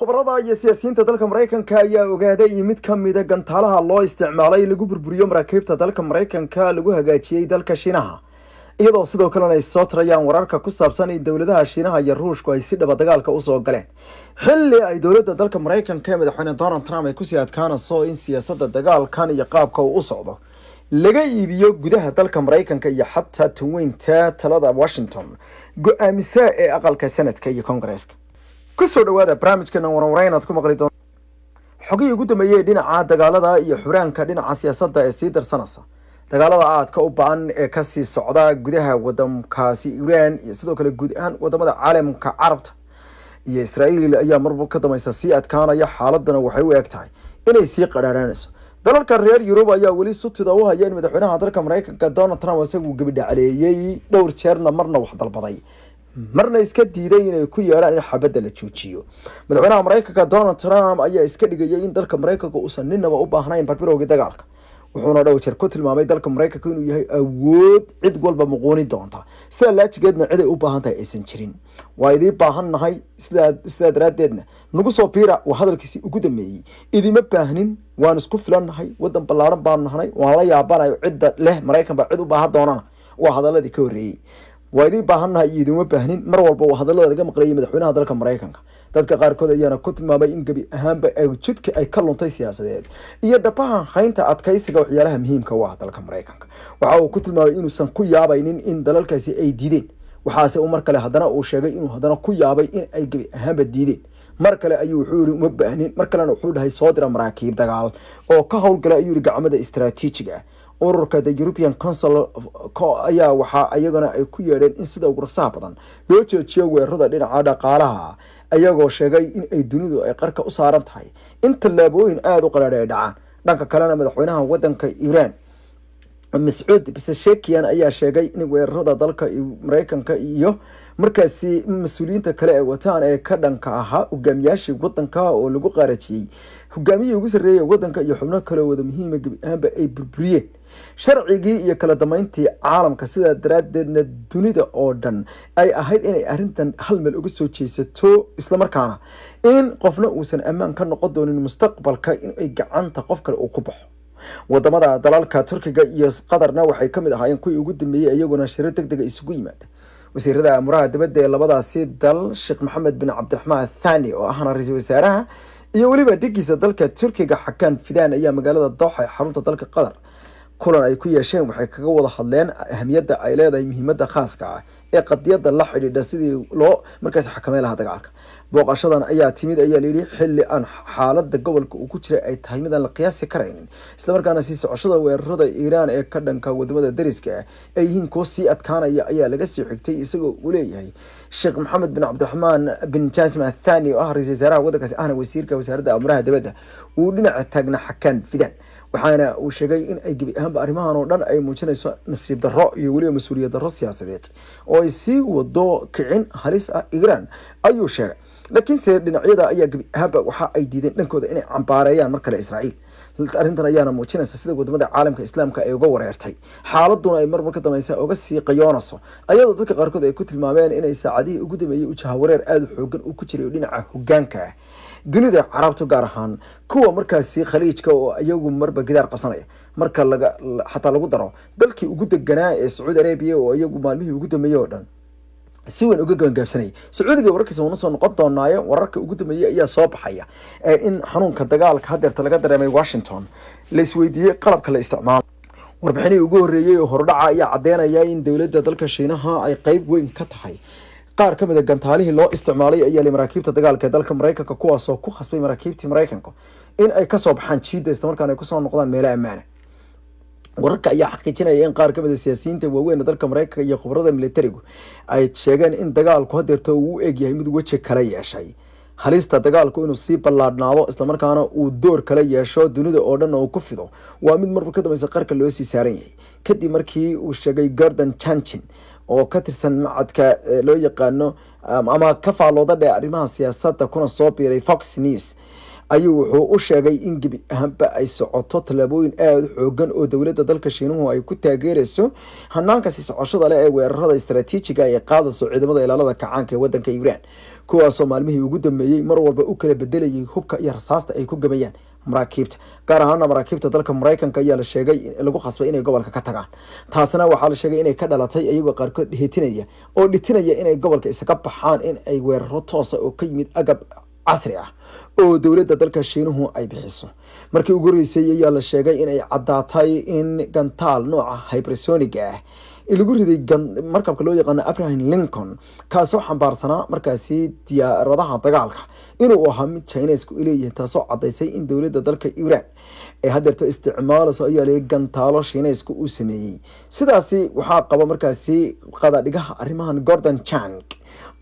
khubarada iyo siyaasiyiinta dalka Mareykanka ayaa ogaaday mid ka mid ah gantaalaha loo isticmaalay lagu burburiyo maraakiibta dalka Mareykanka lagu hagaajiyay dalka Shiinaha iyadoo sidoo kale ay soo tarayaan wararka ku saabsan in dawladaha Shiinaha iyo Ruushku ay si dhab dagaalka u soo galeen xilli ay dawladda dalka Mareykanka madaxweyne Donald Trump ay ku sii adkaanayso in siyaasadda dagaalkan iyo qaabka uu u socdo laga iibiyo gudaha dalka Mareykanka iyo xataa tuweynta talada Washington go'aamisa ee aqalka Senate iyo Congress-ka kusoo dhawaada barnaamijkeena warwareynad ku maqli doon xogii ugu dambeeyay dhinaca dagaalada iyo xuraanka dhinaca siyaasadda ee sii darsanaysa dagaalada aadka u baahan ee ka sii socda gudaha waddankaasi Iran iyo sidoo kale guud ahaan wadamada caalamka Carabta iyo Israa'iil ayaa marba ka dambaysa sii adkaanaya xaaladana waxay u egtahay inay sii qaraaraanayso dalalka reer Yurub ayaa wali sutida u hayeen madaxweynaha dalka Mareykanka Donald Trump isagu gabadha caleeyay dhowr jeerna marna wax dalbaday marna iska diiday inay ku yeeraan in xabadda la joojiyo madaxweynaha Mareykanka Donald Trump ayaa iska dhigay in dalka Mareykanka uusan ninaba u baahnayn barbirowga dagaalka wuxuuna dhowr jeer ku tilmaamay dalka Mareykanka inuu yahay awood cid walba muqooni doonta sida laajigeedna cid ay u baahan tahay aysan jirin waa idii baahannahay sida daraadeedna nagu soo biira waa hadalkiisii ugu dambeeyay idima baahnin waan isku filannahay wadan ballaaran baan nahay waan la yaabanayo cidda leh Mareykan baa cid u baahan doonana waa hadaladii ka horeeyay waa idii baahannahay idima baahnin mar walba waa hadalada laga maqlay madaxweynaha dalka Mareykanka dadka qaarkood ayaana ku tilmaamay in gabi ahaanba ay jidka ay ka luntay siyaasadeed iyo dhabaha haynta adkaysiga waxyaalaha muhiimka u ah dalka Mareykanka waxa uu ku tilmaamay inuusan ku yaabaynin in dalalkaasi ay diideen waxaase uu mar kale haddana uu sheegay inuu haddana ku yaabay in ay gabi ahaanba diideen mar kale ayuu wuxuu yiri uma baahnin mar kalena wuxuu dhahay soo dira maraakiib dagaal oo ka howlgala ayuu yiri gacmada istiraatiijiga ururka the European Council ayaa waxa ayagana ay ku yeedheen in sida ugu rasaha badan loo joojiyo weerarada dhinaca dhaqaalaha ayagoo sheegay in ay dunidu ay qarka u saaran tahay in tallaabooyin aad u qaraar ay dhacaan dhanka kalena madaxweynaha wadanka Iran Mas'ud Pezeshkian ayaa sheegay in weerarada dalka Mareykanka iyo markaasi mas'uuliyiinta kale ee wataan ee ka dhanka ahaa hogaamiyaashii wadanka oo lagu qaarajiyay hogaamiyihii ugu sarreeyay wadanka iyo xubno kale wada muhiim ah ay burburiyeen sharcigii iyo kala damayntii caalamka sida daraadeedna dunida oo dhan ay ahayd inay arrintan hal meel uga soo jeesato isla markaana in qofna uusan ammaan ka noqon doonin mustaqbalka in ay gacanta qof kale uu ku baxo wadamada dalalka Turkiga iyo Qatarna waxay kamid ahaayeen kuwii ugu dambeeyay iyaguna shir degdeg isugu yimaada wasiirada amuraha dibadda ee labadaasi dal Sheikh Mohammed bin Abdulrahman Thani oo ahna ra'iisul wasaaraha iyo waliba dhigiisa dalka Turkiga Hakan Fidan ayaa magaalada Doha ee xarunta dalka Qatar kulan ay ku yeesheen waxay kaga wada hadleen ahamiyadda ay leedahay muhiimadda khaaska ah ee qadiyada la xidhiidha sidii loo markaas xakameyn lahaa dagaalka booqashadan ayaa timid ayaa leeyahay xilli aan xaaladda gobolka uu ku jiray ay tahay mid aan la qiyaasi karaynin isla markaana sii socoshada weerarada Iran ee ka dhanka wadamada dariska ah ay yihiin kuwo sii adkaanaya ayaa laga sii xigtay isagoo uu leeyahay Sheikh Mohammed bin Abdulrahman bin Jassim Thani oo ah ra'iisul wasaaraha wadankaasi ahna wasiirka wasaaradda amuraha dibadda uu dhinaca taagna Hakan Fidan waxaana uu sheegay in ay gabi ahaanba arrimahan oo dhan ay muujinayso nasiib darro iyo waliba mas'uuliyad darro siyaasadeed oo ay sii wado kicin halis ah Iran ayuu sheegay laakiin dhinacyada ayaa gabi ahaanba waxa ay diideen dhankooda inay cambaareeyaan mar kale Israa'iil arrintan ayaana muujinaysa sida wadamada caalamka islaamka ay uga wareertay xaaladuna ay marba ka dambaysa uga sii qayoonayso ayadoo dadka qaarkood ay ku tilmaameen inay saacadihii ugu dambeeyay u jahawareer aad u xoogan u ku jiray dhinaca hoggaanka dunida Carabta gaar ahaan kuwa markaasi khaliijka oo iyagu marba gidaar qabsanaya marka xataa lagu daro dalkii ugu deganaa ee Saudi Arabia oo iyagu maalmihii ugu dambeeyay oo dhan si weyn uga gaangaabsanay Sacuudiga wararkiisa uu soo noqon doonaayo wararka ugu dambeeyay ayaa soo baxaya in xanuunka dagaalka hadeerta laga dareemay Washington la isweydiiyay qalabka la isticmaalo warbixinii ugu horeeyay oo hordhaca ayaa cadeynaya in dawladda dalka Shiinaha ay qayb weyn ka tahay qaar kamid ah gantaalihii loo isticmaalay ayaa maraakiibta dagaalka ee dalka Mareykanka kuwaas oo ku khasbay maraakiibtii Mareykanka in ay ka soo baxaan jiida isla markaana ay ku soo noqdaan meelo ammaan wararka ayaa xaqiijinaya in qaar kamid ah siyaasiyiinta waaweyn dalka Mareykanka iyo khibrada militarigu ay sheegeen in dagaalku hadeerta uu u eg yahay mid waji kala yeeshay halista dagaalku inuu sii ballaadhnaado isla markaana uu door kala yeesho dunida oo dhan oo ku fido waa mid marba ka dambaysa qarka loo sii saaran yahay kadib markii uu sheegay Gordon Chanchin oo ka tirsan macadka loo yaqaano ama ka faalooda arrimaha siyaasadda kuna soo biiray Fox News ayuu wuxuu u sheegay in gebi ahaanba ay socoto tallaabooyin aada u xoogan oo dowladda dalka shiinuhu ay ku taageerayso hanaanka sii socoshada leh ee weerarada istaraatiijiga ay qaadayso ciidamada ilaalada kacaanka ee wadanka Iran, kuwaasoo maalmihii ugu dambeeyey mar walba u kala bedelayay hubka iyo rasaasta ay ku gabayaan maraakiibta. gaar ahaan maraakiibta dalka Mareykanka ayaa la sheegay in lagu qasbay inay gobolka ka tagaan. taasina waxaa la sheegay inay ka dhalatay iyagoo qaarkood dhitinaya inay gobolka isaga baxaan in ay weeraro toos ah oo ka yimid agab casri ah oo dowladda dalka shiinuhu ay bixiso. markii ugu horeysay ayaa la sheegay inay caddaatay in gantaal nooca hypersonic ah lagu riday markabka loo yaqaano Abraham Lincoln, kaasoo xambaarsanaa markaasi diyaaradaha dagaalka inuu ahaa mid Chinesku leeyahay, taasoo cadaysay in dowladda dalka Iran ay hadeerto isticmaalayso ayaa leeyahay gantaalo Chinesku uu sameeyey. sidaasi waxaa qaba markaasi qadadhigaha arrimahan Gordon Chang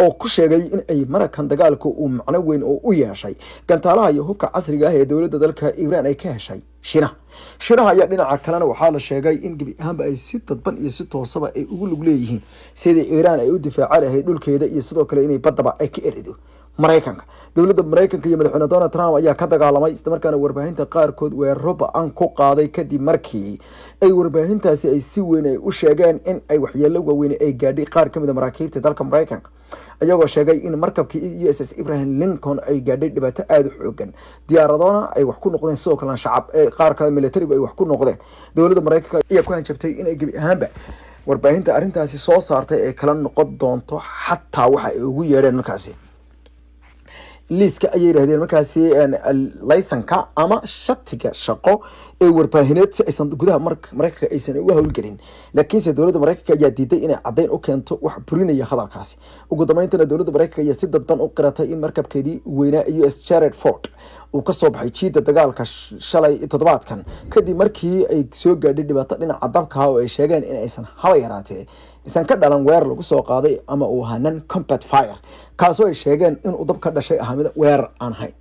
oo ku sheegay in ay marakan dagaalku uu macno weyn oo u yeeshay gantaalaha iyo hubka casriga ah ee dowladda dalka Iran ay ka heshay Shiinaha ayaa dhinaca kalena waxaa la sheegay in gebi ahaanba ay si dadban iyo si toosaba ay ugu lug leeyihiin sidii Iran ay u difaaci lahayd dhulkeeda iyo sidoo kale inay badaba ay ka erido Mareykanka. dowladda Mareykanka iyo madaxweyne Donald Trump ayaa ka dagaalamay isla markaana warbaahinta qaarkood weeraro ba'an ku qaaday kadib markii ay warbaahintaasi ay si weyn ay u sheegeen in ay waxyeello waaweyn ay gaadhay qaar ka mid ah maraakiibta dalka Mareykanka, ayagoo sheegay in markabkii USS Abraham Lincoln ay gaadhay dhibaato aada u xoogan, diyaaradona ay wax ku noqdeen, sidoo kale shacab qaar ka militariga ay wax ku noqdeen. dowladda Mareykanka ayaa ku hanjabtay in ay gebi ahaanba warbaahinta arrintaasi soo saartay ee kala noqon doonto xataa waxa ay ugu yeedheen markaasi liiska ayay yiraahdeen markaasi laysanka ama shatiga shaqo ee warbaahineed si aysan gudaha Mareykanka aysan uga howlgelin. laakiinse dowladda Mareykanka ayaa diiday inay cadeyn u keento wax burinaya hadalkaasi. ugu dambeyntiina dowladda Mareykanka ayaa si dadban u qiratay in markabkeedii weynaa US Gerald Ford uu ka soo baxay jiida dagaalka shalay toddobaadkan kadib markii ay soo gaadhay dhibaato dhinaca dabka oo ay sheegeen in aysan haba yaraatee isan ka dhalan weerar lagu soo qaaday ama uu ahaa non-combat fire, kaasoo ay sheegeen inuu dab ka dhashay ahaa mid weerar aan ahayn.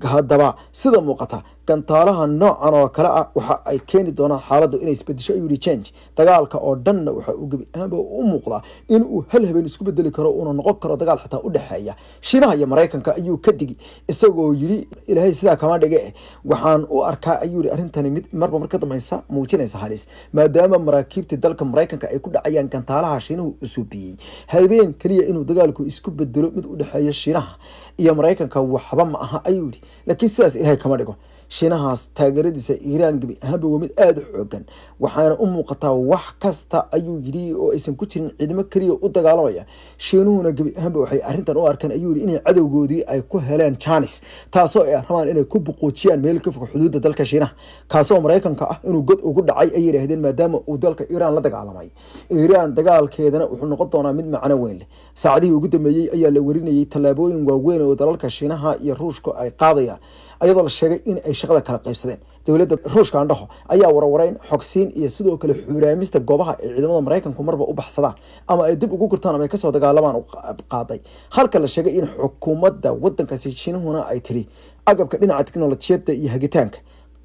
haddaba sida muuqata gantaalaha noocan oo kale ah waxa ay keeni doonaan xaaladdu inay isbedesho ayuu change dagaalka oo dhanna waxa uu gebi ahaanba u muuqdaa in uu hal habeen isku bedeli karo una noqon karo dagaal xitaa u dhaxeeya Shiinaha iyo Mareykanka ayuu ka digi, isagoo yiri ilaahay sidaa kama dhige waxaan u arkaa ayuu yiri arrintani mid marba marka dambaysa muujinaysa halis, maadaama maraakiibta dalka Mareykanka ay ku dhacayaan gantaalaha Shiinuhu usubiyay habeen kaliya inuu dagaalku isku bedelo mid u dhaxeeya Shiinaha iyo Mareykanka waxba ma aha ayuu yiri. laakiin sidaas ilaahay kama dhigo. Shiinahaas taageeradiisa Iran gebi ahaanba waa mid aada u xoogan, waxaana u muuqataa wax kasta ayuu yiri oo aysan ku jirin ciidamo kaliya u dagaalamaya. Shiinuhuna gebi ahaanba waxay arrintan u arkaan ayuu yiri inay cadowgoodii ay ku heleen chance, taasoo ay rabaan inay ku buquujiyaan meel ka fog xuduudda dalka Shiinaha, kaasoo Mareykanka ah inuu god ugu dhacay ay yiraahdeen maadaama uu dalka Iran la dagaalamay. Iran dagaalkeedana wuxuu noqon doonaa mid macno weyn leh. saacadihii ugu dambeeyay ayaa la warinayay tallaabooyin waaweyn oo dalalka Shiinaha iyo Ruushka ay qaadayaan, ayadoo la sheegay in ay shaqada kala qaybsadeen. dowladda Ruushka andhaho ayaa warwareyn xogsiin iyo sidoo kale xuraamista goobaha ay ciidamada Mareykanku marba u baxsadaan ama ay dib ugu gurtaan ama ay ka soo dagaalamaan u qaaday, halka la sheegay in xukuumadda wadankaasi Shiinuhuna ay tiri agabka dhinaca tiknoolajiyadda iyo hagitaanka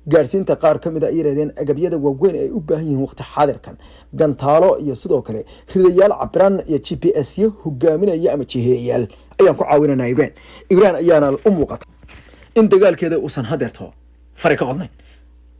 gaarsiinta qaar ka mid ah ay yiraahdeen agabyada waaweyn ay u baahan yihiin waqti xaadirkan, gantaalo iyo sidoo kale ridayaal cabiran iyo GPS yo hogaaminaya ama jiheeyaal ayaan ku caawinanaa Iran ayaana u muuqata in dagaalkeeda uusan hadeerto fari ka qodnayn.